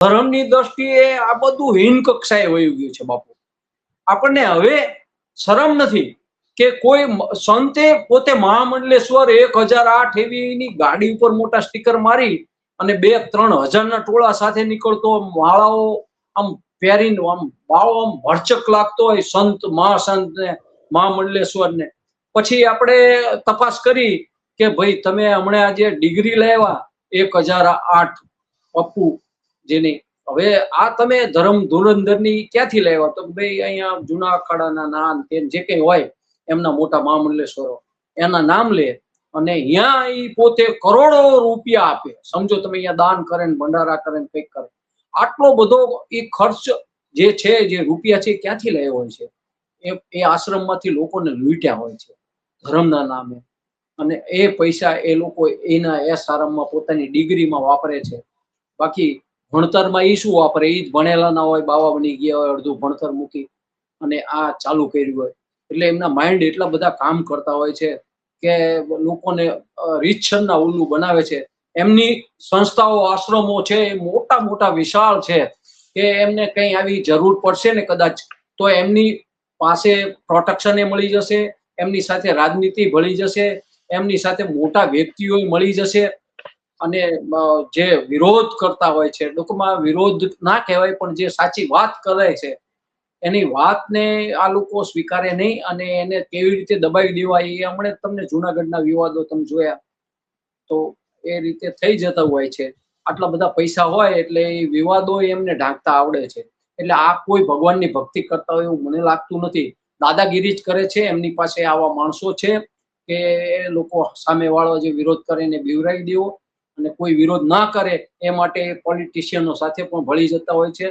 ધર્મની દ્રષ્ટિએ આ બધું હીન કક્ષાએ વયું ગયું છે બાપુ. આપણને હવે શરમ નથી કે કોઈ સંતે પોતે મહામંડલેશ્વર 1008 એવીની ગાડી ઉપર મોટા સ્ટીકર મારી અને 2-3 હજારના ટોળા સાથે નીકળતો, માળાઓ આમ પહેરીને આમ બાળો આમ ભરચક લાગતો હોય સંત મહાસંત ને મહામંડલેશ્વર ને. પછી આપણે તપાસ કરી કે ભાઈ તમે હમણાં આજે ડિગ્રી લાવ્યા 1008 પપ્પુ જેની, હવે આ તમે ધર્મ ધુરંધરની ક્યાંથી લાવ્યા? તો ભાઈ અહીંયા જૂના અખાડાના નામ જે કઈ હોય એમના મોટા મહામંડલેશ્વરો એના નામ લે અને અહીંયા ઈ પોતે કરોડો રૂપિયા આપે. સમજો તમે અહીંયા દાન કરે ને ભંડારા કરે ને કંઈક કરે. આટલો બધો એ ખર્ચ જે છે, જે રૂપિયા છે ક્યાંથી લાવ્યો હોય છે? એ આશ્રમમાંથી લોકોને લૂંટ્યા હોય છે ધર્મના નામે. અને એ પૈસા એ લોકો એના આશ્રમમાં પોતાની ડિગ્રીમાં વાપરે છે. બાકી ભણતરમાં એ શું વાપરે? એ જ ભણેલા ના હોય, બાવા બની ગયા હોય, અડધું ભણતર મૂકી અને આ ચાલુ કર્યું હોય. એટલે એમના માઇન્ડ એટલા બધા કામ કરતા હોય છે કે લોકોને રીતસરના ઉલ્લુ બનાવે છે. એમની સંસ્થાઓ આશ્રમો છે એ મોટા મોટા વિશાળ છે કે એમને કઈ આવી જરૂર પડશે ને કદાચ તો એમની પાસે પ્રોટેક્શન એ મળી જશે, એમની સાથે રાજનીતિ ભળી જશે, એમની સાથે મોટા વ્યક્તિઓ મળી જશે. અને જે વિરોધ કરતા હોય છે, ટૂંકમાં વિરોધ ના કહેવાય પણ જે સાચી વાત કરે છે એની વાતને આ લોકો સ્વીકારે નહીં અને એને કેવી રીતે દબાવી દેવાય એ હમણાં તમને જુનાગઢના વિવાદો તમે જોયા તો એ રીતે થઈ જતા હોય છે. આટલા બધા પૈસા હોય એટલે એ વિવાદો એમને ઢાંકતા આવડે છે. એટલે આ કોઈ ભગવાનની ભક્તિ કરતા હોય એવું મને લાગતું નથી. દાદાગીરી જ કરે છે. એમની પાસે આવા માણસો છે કે લોકો સામેવાળો જે વિરોધ કરે એને બીવરાવી દેવો અને કોઈ વિરોધ ના કરે એ માટે પોલિટિશિયનો સાથે પણ ભળી જતા હોય છે.